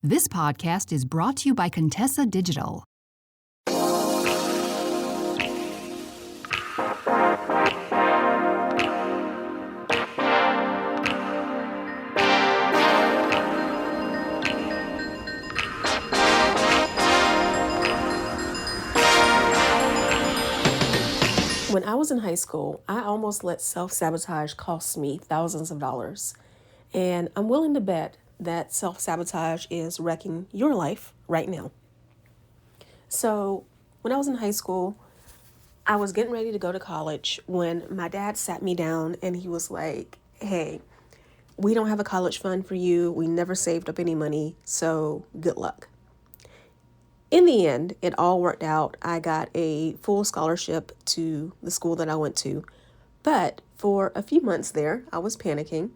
This podcast is brought to you by Contessa Digital. When I was in high school, I almost let self-sabotage cost me thousands of dollars. And I'm willing to bet that self-sabotage is wrecking your life right now. So when I was in high school, I was getting ready to go to college when my dad sat me down and he was like, hey, we don't have a college fund for you. We never saved up any money, so good luck. In the end, it all worked out. I got a full scholarship to the school that I went to. But for a few months there, I was panicking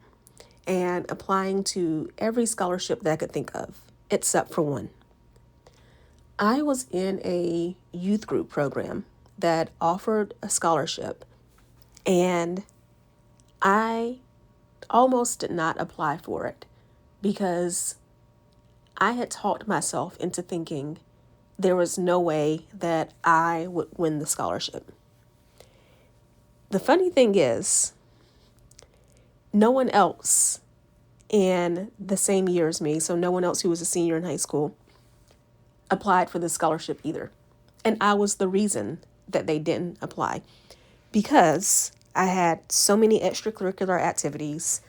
and applying to every scholarship that I could think of, except for one. I was in a youth group program that offered a scholarship, and I almost did not apply for it because I had talked myself into thinking there was no way that I would win the scholarship. The funny thing is, no one else in the same year as me, so no one else who was a senior in high school, applied for the scholarship either. And I was the reason that they didn't apply because I had so many extracurricular activities.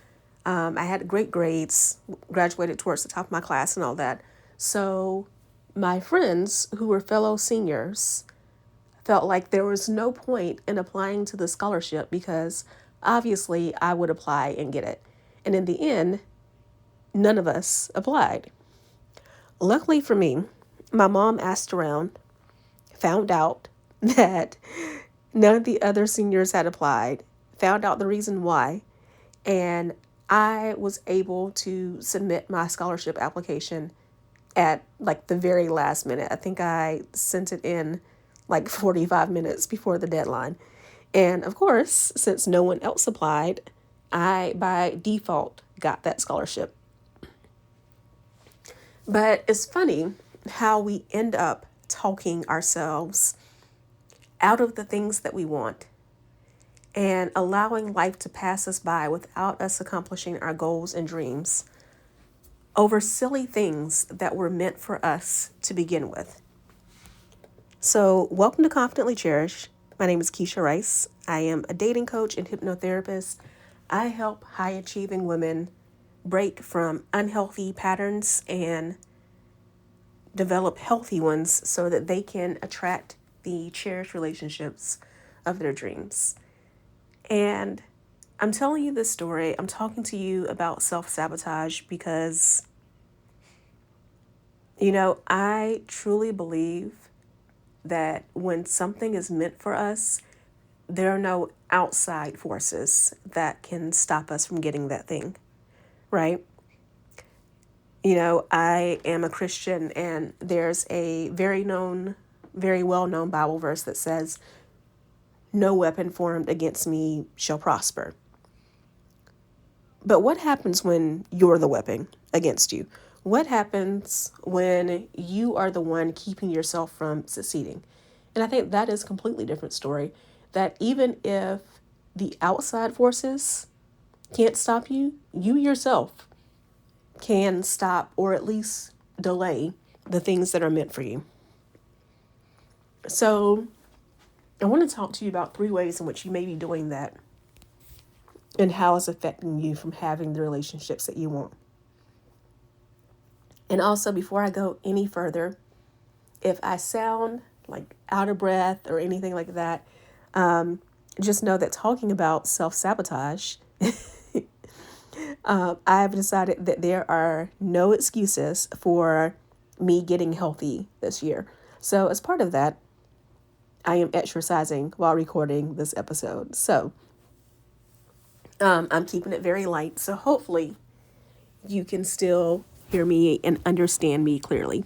I had great grades, graduated towards the top of my class and all that. So my friends who were fellow seniors felt like there was no point in applying to the scholarship because obviously I would apply and get it. And in the end, none of us applied. Luckily for me, my mom asked around, found out that none of the other seniors had applied, found out the reason why, and I was able to submit my scholarship application at like the very last minute. I think I sent it in like 45 minutes before the deadline. And of course, since no one else applied, I by default got that scholarship. But it's funny how we end up talking ourselves out of the things that we want and allowing life to pass us by without us accomplishing our goals and dreams over silly things that were meant for us to begin with. So, welcome to Confidently Cherished. My name is Keshia Rice. I am a dating coach and hypnotherapist. I help high-achieving women break from unhealthy patterns and develop healthy ones so that they can attract the cherished relationships of their dreams. And I'm telling you this story, I'm talking to you about self-sabotage because, I truly believe that when something is meant for us, there are no outside forces that can stop us from getting that thing, right? I am a Christian, and there's a very well-known Bible verse that says, "No weapon formed against me shall prosper." But what happens when you're the weapon against you? What happens when you are the one keeping yourself from succeeding? And I think that is a completely different story. That even if the outside forces can't stop you, you yourself can stop or at least delay the things that are meant for you. So I want to talk to you about 3 ways in which you may be doing that and how it's affecting you from having the relationships that you want. And also, before I go any further, if I sound like out of breath or anything like that, just know that talking about self-sabotage, I've decided that there are no excuses for me getting healthy this year. So as part of that, I am exercising while recording this episode. So I'm keeping it very light. So hopefully you can still hear me and understand me clearly.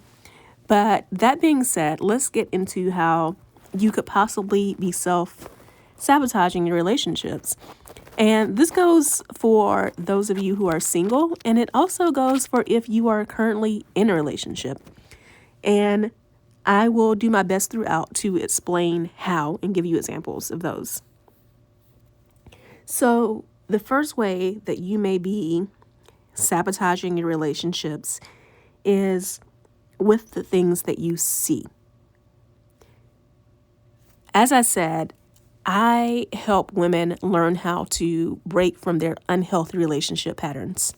But that being said, let's get into how you could possibly be self-sabotaging your relationships. And this goes for those of you who are single, and it also goes for if you are currently in a relationship. And I will do my best throughout to explain how and give you examples of those. So, the first way that you may be sabotaging your relationships is with the things that you see. As I said, I help women learn how to break from their unhealthy relationship patterns.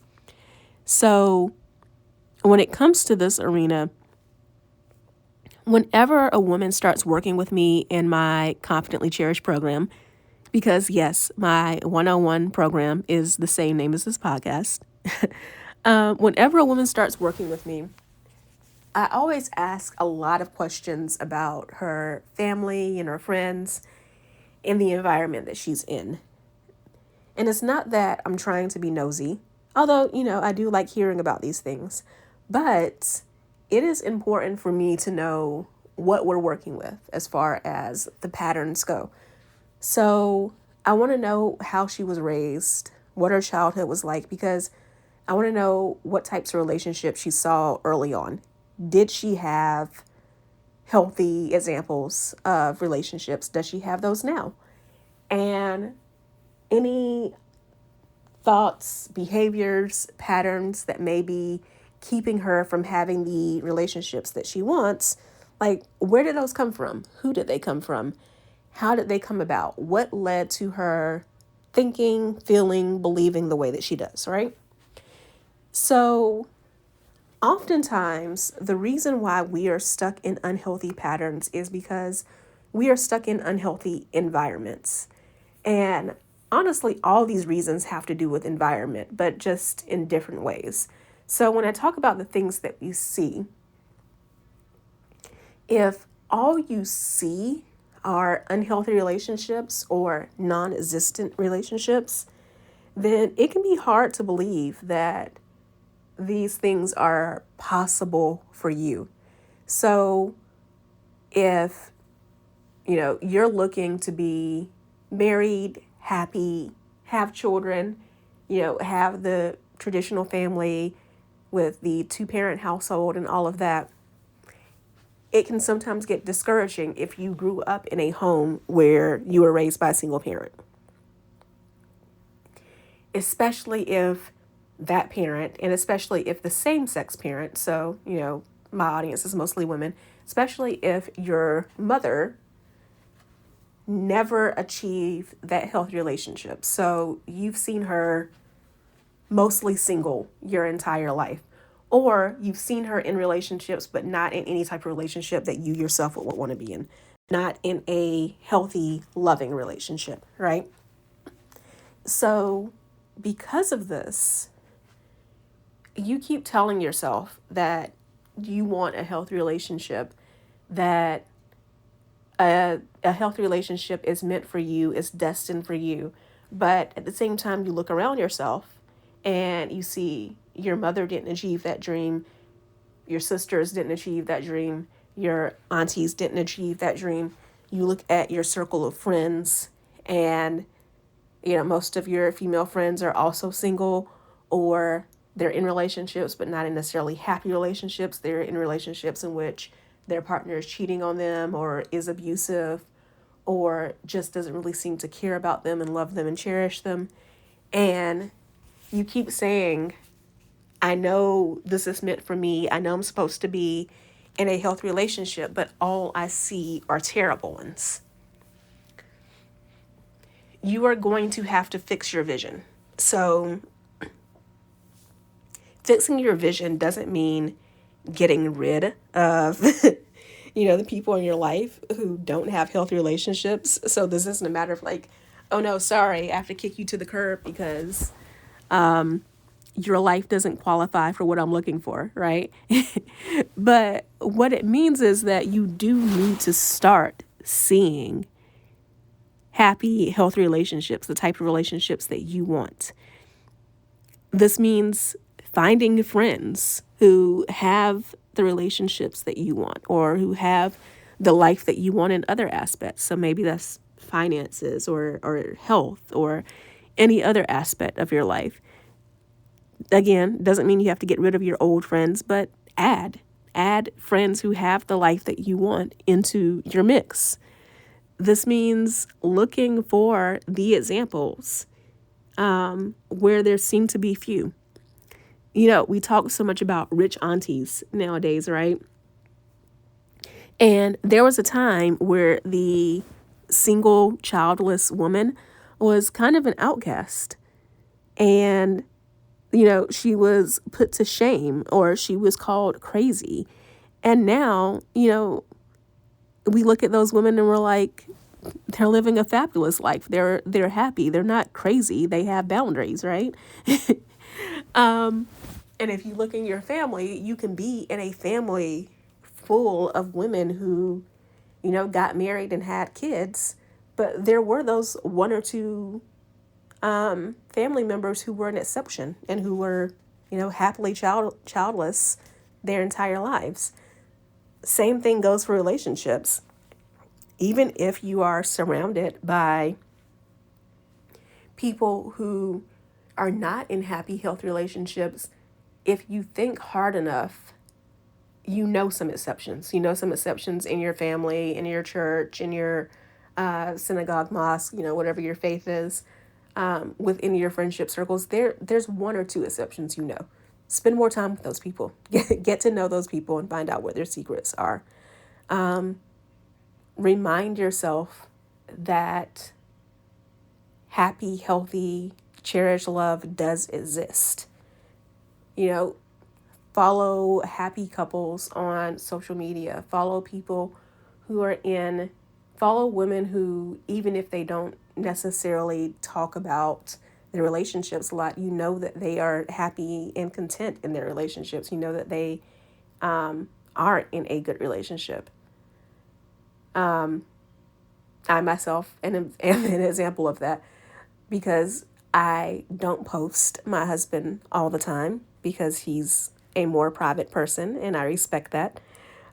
So, when it comes to this arena, whenever a woman starts working with me in my Confidently Cherished program, because yes, my 101 program is the same name as this podcast. Whenever a woman starts working with me, I always ask a lot of questions about her family and her friends and the environment that she's in. And it's not that I'm trying to be nosy, although, I do like hearing about these things. But it is important for me to know what we're working with as far as the patterns go. So I want to know how she was raised, what her childhood was like, because I want to know what types of relationships she saw early on. Did she have healthy examples of relationships? Does she have those now? And any thoughts, behaviors, patterns that may be keeping her from having the relationships that she wants, like where did those come from? Who did they come from? How did they come about? What led to her thinking, feeling, believing the way that she does, right? So oftentimes, the reason why we are stuck in unhealthy patterns is because we are stuck in unhealthy environments. And honestly, all these reasons have to do with environment, but just in different ways. So when I talk about the things that we see, if all you see are unhealthy relationships or non-existent relationships, then it can be hard to believe that these things are possible for you. So if, you're looking to be married, happy, have children, have the traditional family with the two-parent household and all of that, it can sometimes get discouraging if you grew up in a home where you were raised by a single parent. Especially if that parent, and especially if the same-sex parent, so, my audience is mostly women, especially if your mother never achieved that healthy relationship. So you've seen her mostly single your entire life, or you've seen her in relationships, but not in any type of relationship that you yourself would want to be in, not in a healthy, loving relationship, right? So because of this, you keep telling yourself that you want a healthy relationship, that a healthy relationship is meant for you, is destined for you. But at the same time, you look around yourself and you see your mother didn't achieve that dream, your sisters didn't achieve that dream, your aunties didn't achieve that dream. You look at your circle of friends and, most of your female friends are also single, or they're in relationships, but not in necessarily happy relationships. They're in relationships in which their partner is cheating on them or is abusive or just doesn't really seem to care about them and love them and cherish them. And you keep saying, I know this is meant for me. I know I'm supposed to be in a healthy relationship, but all I see are terrible ones. You are going to have to fix your vision. So fixing your vision doesn't mean getting rid of, the people in your life who don't have healthy relationships. So this isn't a matter of like, oh no, sorry, I have to kick you to the curb because your life doesn't qualify for what I'm looking for, right? But what it means is that you do need to start seeing happy, healthy relationships, the type of relationships that you want. This means finding friends who have the relationships that you want or who have the life that you want in other aspects. So maybe that's finances or health or any other aspect of your life. Again, doesn't mean you have to get rid of your old friends, but add friends who have the life that you want into your mix. This means looking for the examples where there seem to be few. We talk so much about rich aunties nowadays, right? And there was a time where the single childless woman was kind of an outcast. And, she was put to shame, or she was called crazy. And now, we look at those women and we're like, they're living a fabulous life. They're happy. They're not crazy. They have boundaries, right? And if you look in your family, you can be in a family full of women who, got married and had kids, but there were those one or two family members who were an exception and who were, happily childless their entire lives. Same thing goes for relationships. Even if you are surrounded by people who are not in happy, healthy relationships, if you think hard enough, some exceptions. Some exceptions in your family, in your church, in your synagogue, mosque, whatever your faith is, within your friendship circles. There's one or two exceptions. Spend more time with those people. Get to know those people and find out what their secrets are. Remind yourself that happy, healthy, cherished love does exist. Follow happy couples on social media. Follow women who, even if they don't necessarily talk about their relationships a lot, that they are happy and content in their relationships. That they are in a good relationship. I myself am an example of that, because I don't post my husband all the time because he's a more private person, and I respect that.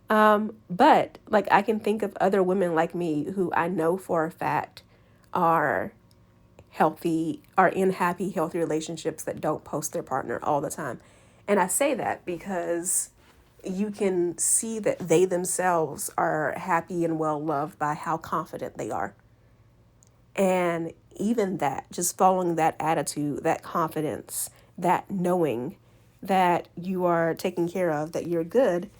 But I can think of other women like me who I know for a fact are in happy, healthy relationships that don't post their partner all the time. And I say that because you can see that they themselves are happy and well loved by how confident they are. And even that, just following that attitude, that confidence, that knowing that you are taken care of, that you're good,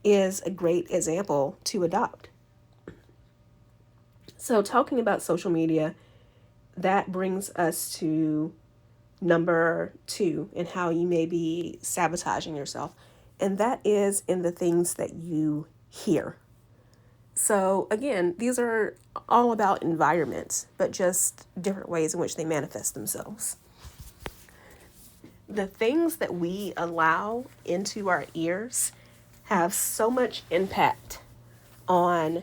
is a great example to adopt. So talking about social media, that brings us to number 2 and how you may be sabotaging yourself. And that is in the things that you hear. So again, these are all about environments, but just different ways in which they manifest themselves. The things that we allow into our ears have so much impact on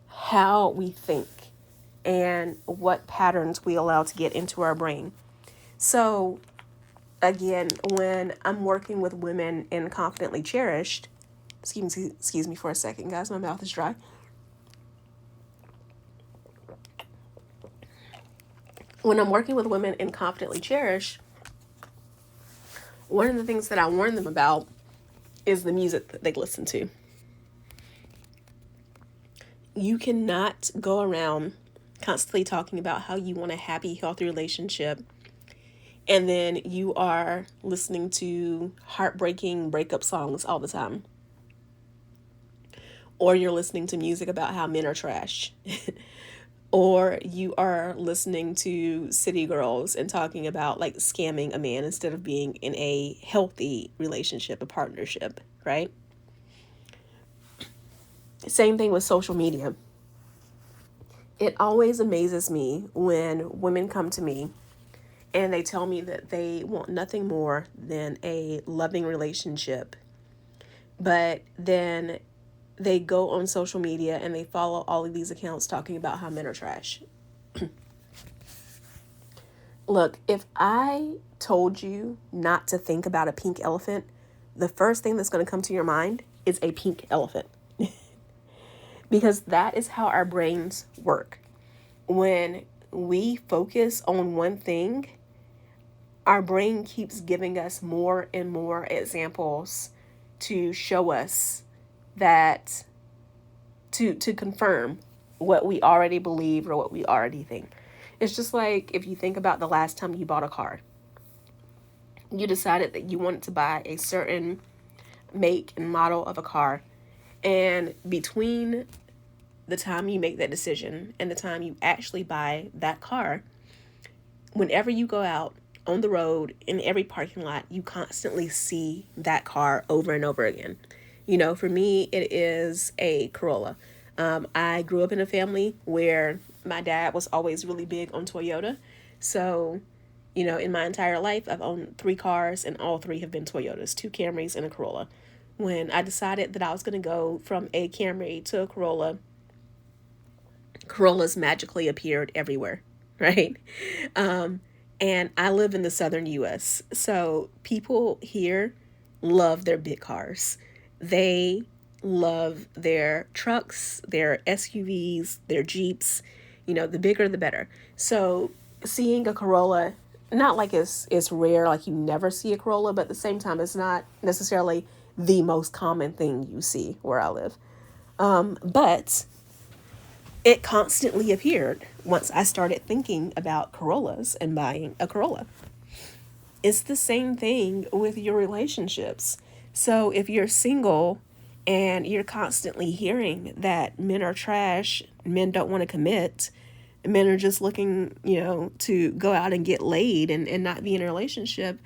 how we think and what patterns we allow to get into our brain. So again, when I'm working with women in Confidently Cherished, excuse me for a second, guys, my mouth is dry. When I'm working with women in Confidently Cherished, one of the things that I warn them about is the music that they listen to. You cannot go around constantly talking about how you want a happy, healthy relationship, and then you are listening to heartbreaking breakup songs all the time. Or you're listening to music about how men are trash. Or you are listening to city girls and talking about scamming a man instead of being in a healthy relationship, a partnership, right? Same thing with social media. It always amazes me when women come to me and they tell me that they want nothing more than a loving relationship, but then they go on social media and they follow all of these accounts talking about how men are trash. Look, if I told you not to think about a pink elephant, the first thing that's going to come to your mind is a pink elephant. Because that is how our brains work. When we focus on one thing, our brain keeps giving us more and more examples to show us that, to confirm what we already believe or what we already think. It's just like if you think about the last time you bought a car. You decided that you wanted to buy a certain make and model of a car. And between the time you make that decision and the time you actually buy that car, whenever you go out on the road, in every parking lot, you constantly see that car over and over again. For me, it is a Corolla. I grew up in a family where my dad was always really big on Toyota. So, in my entire life, I've owned 3 cars, and all 3 have been Toyotas, 2 Camrys and a Corolla. When I decided that I was going to go from a Camry to a Corolla, Corollas magically appeared everywhere, right? And I live in the southern U.S., so people here love their big cars. They love their trucks, their SUVs, their Jeeps. The bigger the better. So seeing a Corolla, not like it's rare, like you never see a Corolla, but at the same time, it's not necessarily the most common thing you see where I live. But it constantly appeared once I started thinking about Corollas and buying a Corolla. It's the same thing with your relationships. So if you're single and you're constantly hearing that men are trash, men don't want to commit, men are just looking, to go out and get laid and not be in a relationship,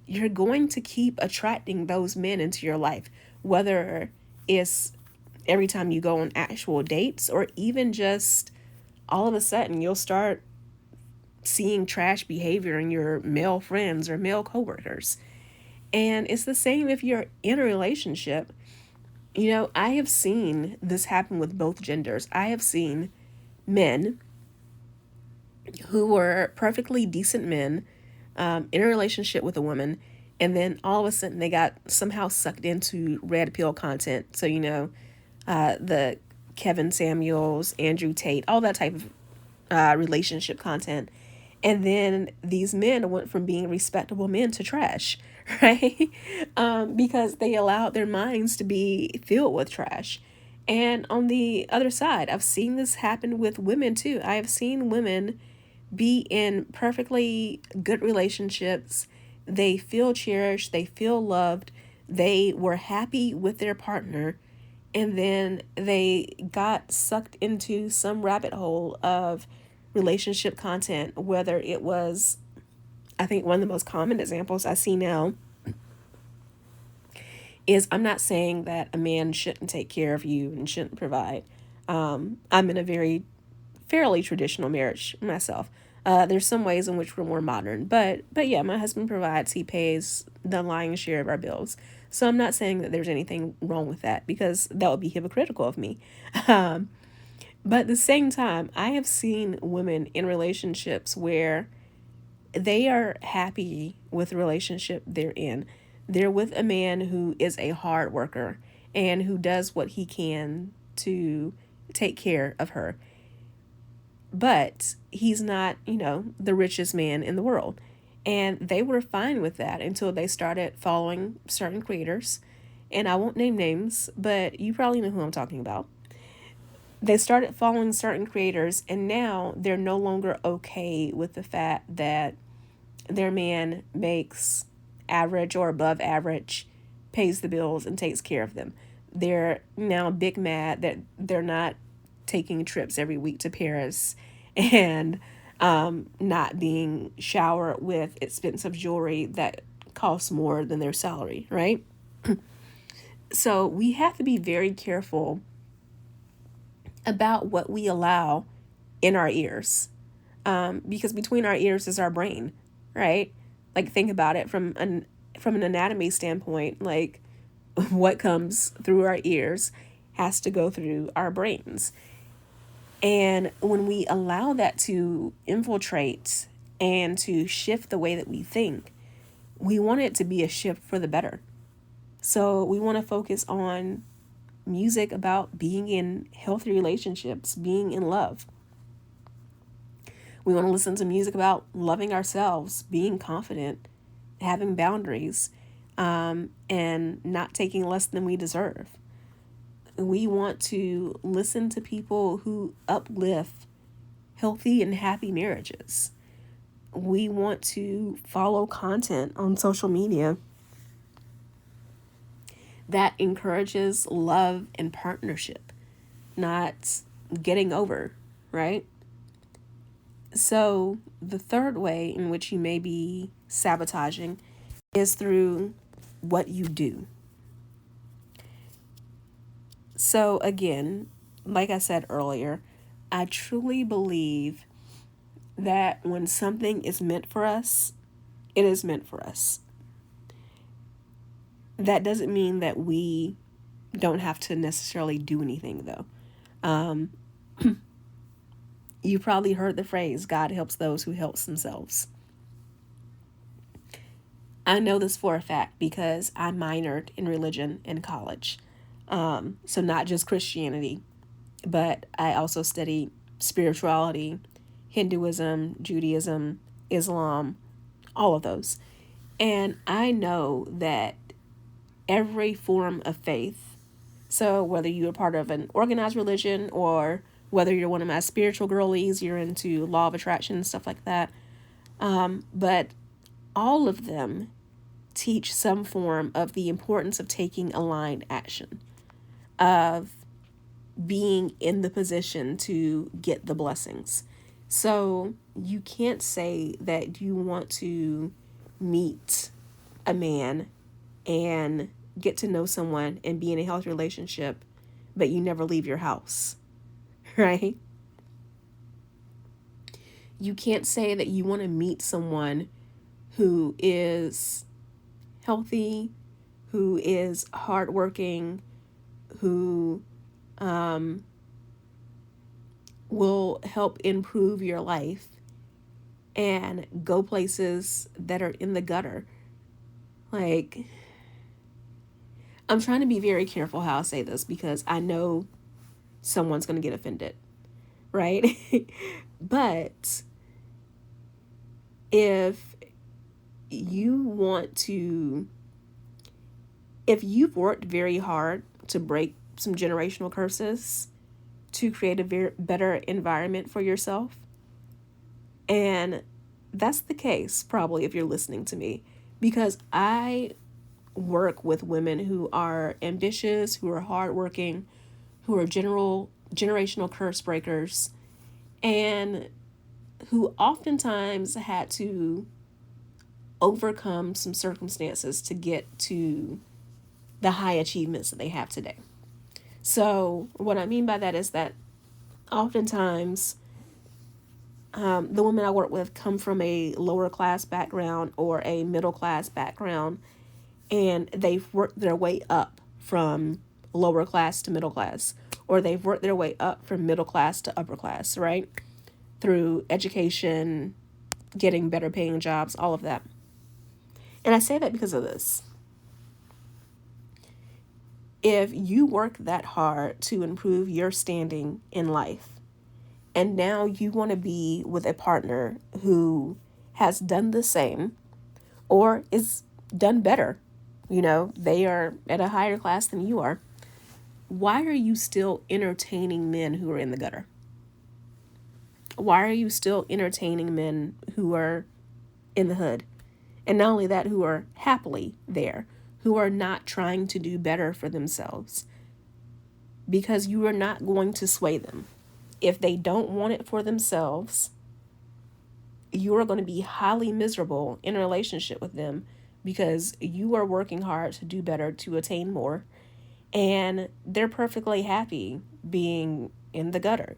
you're going to keep attracting those men into your life, whether it's every time you go on actual dates or even just all of a sudden you'll start seeing trash behavior in your male friends or male coworkers. And it's the same if you're in a relationship. I have seen this happen with both genders. I have seen men who were perfectly decent men in a relationship with a woman, and then all of a sudden they got somehow sucked into red pill content. So, the Kevin Samuels, Andrew Tate, all that type of relationship content. And then these men went from being respectable men to trash, right? Because they allowed their minds to be filled with trash. And on the other side, I've seen this happen with women too. I have seen women be in perfectly good relationships. They feel cherished, they feel loved, they were happy with their partner, and then they got sucked into some rabbit hole of relationship content, whether it was, I think one of the most common examples I see now is, I'm not saying that a man shouldn't take care of you and shouldn't provide. I'm in a very fairly traditional marriage myself. There's some ways in which we're more modern, but yeah, my husband provides. He pays the lion's share of our bills. So I'm not saying that there's anything wrong with that, because that would be hypocritical of me. But at the same time, I have seen women in relationships where they are happy with the relationship they're in. They're with a man who is a hard worker and who does what he can to take care of her. But he's not, the richest man in the world. And they were fine with that until they started following certain creators. And I won't name names, but you probably know who I'm talking about. They started following certain creators, and now they're no longer okay with the fact that their man makes average or above average, pays the bills, and takes care of them. They're now big mad that they're not taking trips every week to Paris and not being showered with expensive jewelry that costs more than their salary, right? So we have to be very careful about what we allow in our ears, because between our ears is our brain, right? Like, think about it from an anatomy standpoint. Like, what comes through our ears has to go through our brains. And when we allow that to infiltrate and to shift the way that we think, we want it to be a shift for the better. So we want to focus on music about being in healthy relationships, being in love. We want to listen to music about loving ourselves, being confident, having boundaries, and not taking less than we deserve. We want to listen to people who uplift healthy and happy marriages. We want to follow content on social media that encourages love and partnership, not getting over, right? So the third way in which you may be sabotaging is through what you do. So again, like I said earlier, I truly believe that when something is meant for us, it is meant for us. That doesn't mean that we don't have to necessarily do anything, though. You probably heard the phrase, God helps those who help themselves. I know this for a fact because I minored in religion in college. So not just Christianity, but I also studied spirituality, Hinduism, Judaism, Islam, all of those. And I know that every form of faith, so whether you're part of an organized religion or whether you're one of my spiritual girlies, you're into law of attraction and stuff like that, but all of them teach some form of the importance of taking aligned action, of being in the position to get the blessings. So you can't say that you want to meet a man and get to know someone and be in a healthy relationship, but you never leave your house, right? You can't say that you want to meet someone who is healthy, who is hardworking, who will help improve your life and go places that are in the gutter. Like, I'm trying to be very careful how I say this because I know someone's going to get offended, right? But if you want to, if you've worked very hard to break some generational curses, to create a better environment for yourself, and that's the case probably if you're listening to me, because I work with women who are ambitious, who are hardworking, who are generational curse breakers, and who oftentimes had to overcome some circumstances to get to the high achievements that they have today. So what I mean by that is that oftentimes the women I work with come from a lower class background or a middle class background, and they've worked their way up from lower class to middle class, or they've worked their way up from middle class to upper class, right? Through education, getting better paying jobs, all of that. And I say that because of this. If you work that hard to improve your standing in life, and now you want to be with a partner who has done the same or is done better, they are at a higher class than you are, why are you still entertaining men who are in the gutter? Why are you still entertaining men who are in the hood? And not only that, who are happily there, who are not trying to do better for themselves, because you are not going to sway them. If they don't want it for themselves, you are going to be highly miserable in a relationship with them because you are working hard to do better, to attain more, and they're perfectly happy being in the gutter.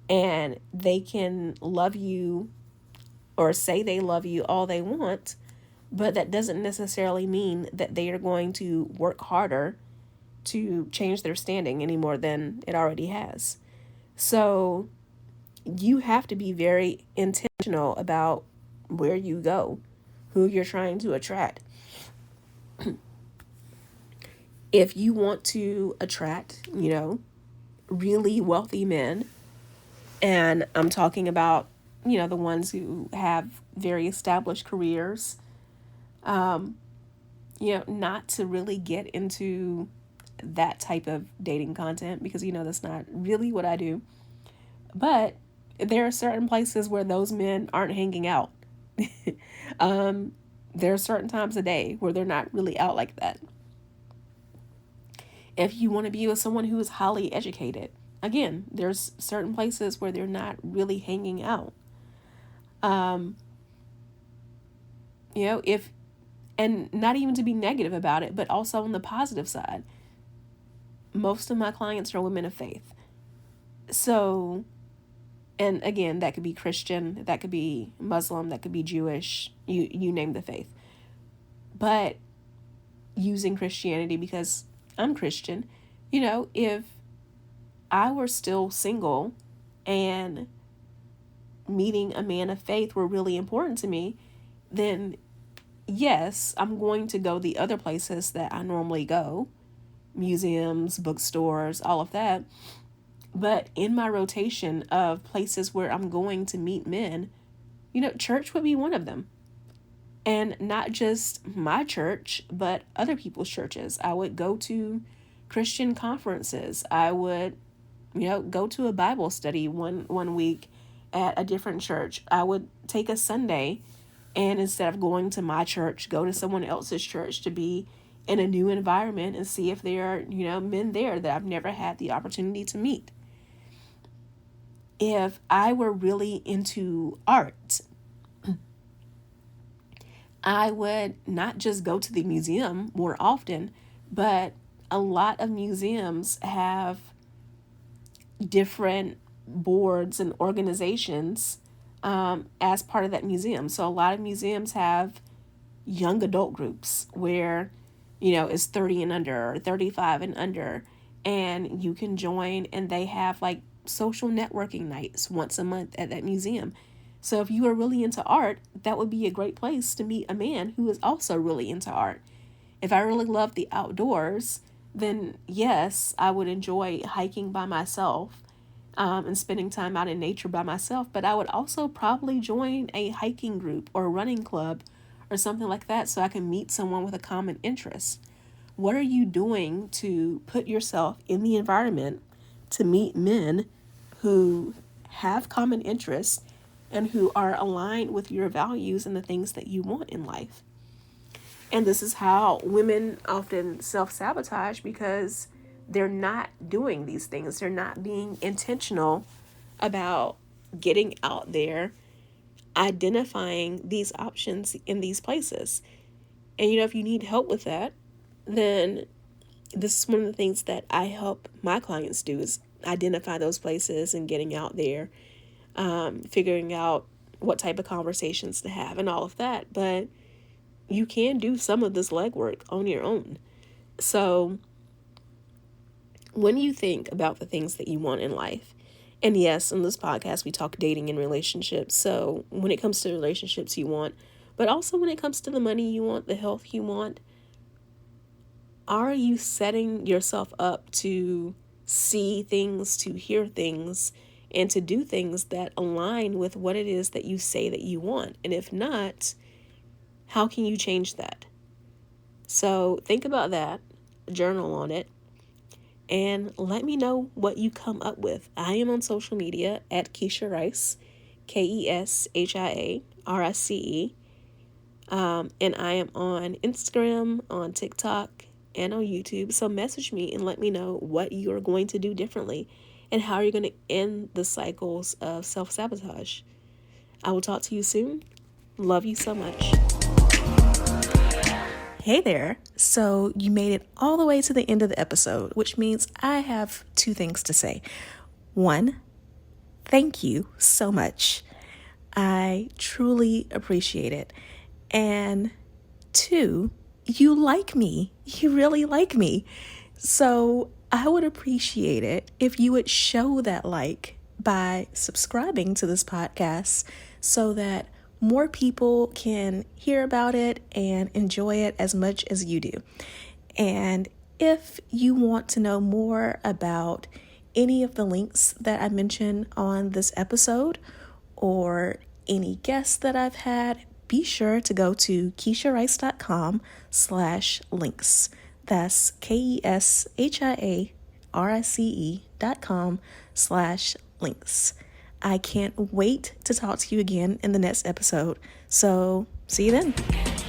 And they can love you or say they love you all they want, but that doesn't necessarily mean that they are going to work harder to change their standing any more than it already has. So you have to be very intentional about where you go, who you're trying to attract. If you want to attract, really wealthy men, and I'm talking about the ones who have very established careers, not to really get into that type of dating content because, that's not really what I do. But there are certain places where those men aren't hanging out. There are certain times a day where they're not really out like that. If you want to be with someone who is highly educated, again, there's certain places where they're not really hanging out. And not even to be negative about it, but also on the positive side, most of my clients are women of faith. So, and again, that could be Christian, that could be Muslim, that could be Jewish, you name the faith. But using Christianity because I'm Christian, if I were still single and meeting a man of faith were really important to me, then yes, I'm going to go the other places that I normally go, museums, bookstores, all of that. But in my rotation of places where I'm going to meet men, church would be one of them. And not just my church, but other people's churches. I would go to Christian conferences. I would, go to a Bible study one week at a different church. I would take a Sunday and instead of going to my church, go to someone else's church to be in a new environment and see if there are, men there that I've never had the opportunity to meet. If I were really into art, I would not just go to the museum more often, but a lot of museums have different boards and organizations as part of that museum. So a lot of museums have young adult groups where, it's 30 and under or 35 and under, and you can join, and they have like social networking nights once a month at that museum. So if you are really into art, that would be a great place to meet a man who is also really into art. If I really love the outdoors, then yes, I would enjoy hiking by myself and spending time out in nature by myself. But I would also probably join a hiking group or running club or something like that so I can meet someone with a common interest. What are you doing to put yourself in the environment to meet men who have common interests and who are aligned with your values and the things that you want in life? And this is how women often self-sabotage because they're not doing these things. They're not being intentional about getting out there, identifying these options in these places. And, if you need help with that, then this is one of the things that I help my clients do is identify those places and getting out there, figuring out what type of conversations to have and all of that. But you can do some of this legwork on your own. So when you think about the things that you want in life, and yes, in this podcast, we talk dating and relationships. So when it comes to relationships you want, but also when it comes to the money you want, the health you want, are you setting yourself up to see things, to hear things, and to do things that align with what it is that you say that you want? And if not, how can you change that? So think about that, journal on it, and let me know what you come up with. I am on social media at Keshia Rice, KESHIA RICE. And I am on Instagram, on TikTok, and on YouTube. So message me and let me know what you are going to do differently and how you're going to end the cycles of self-sabotage. I will talk to you soon. Love you so much. Hey there. So you made it all the way to the end of the episode, which means I have two things to say. One, thank you so much. I truly appreciate it. And two, you like me. You really like me. So I would appreciate it if you would show that like by subscribing to this podcast so that more people can hear about it and enjoy it as much as you do. And if you want to know more about any of the links that I mentioned on this episode, or any guests that I've had, be sure to go to KeshiaRice.com/links. That's KeshiaRice.com/links. I can't wait to talk to you again in the next episode. So see you then.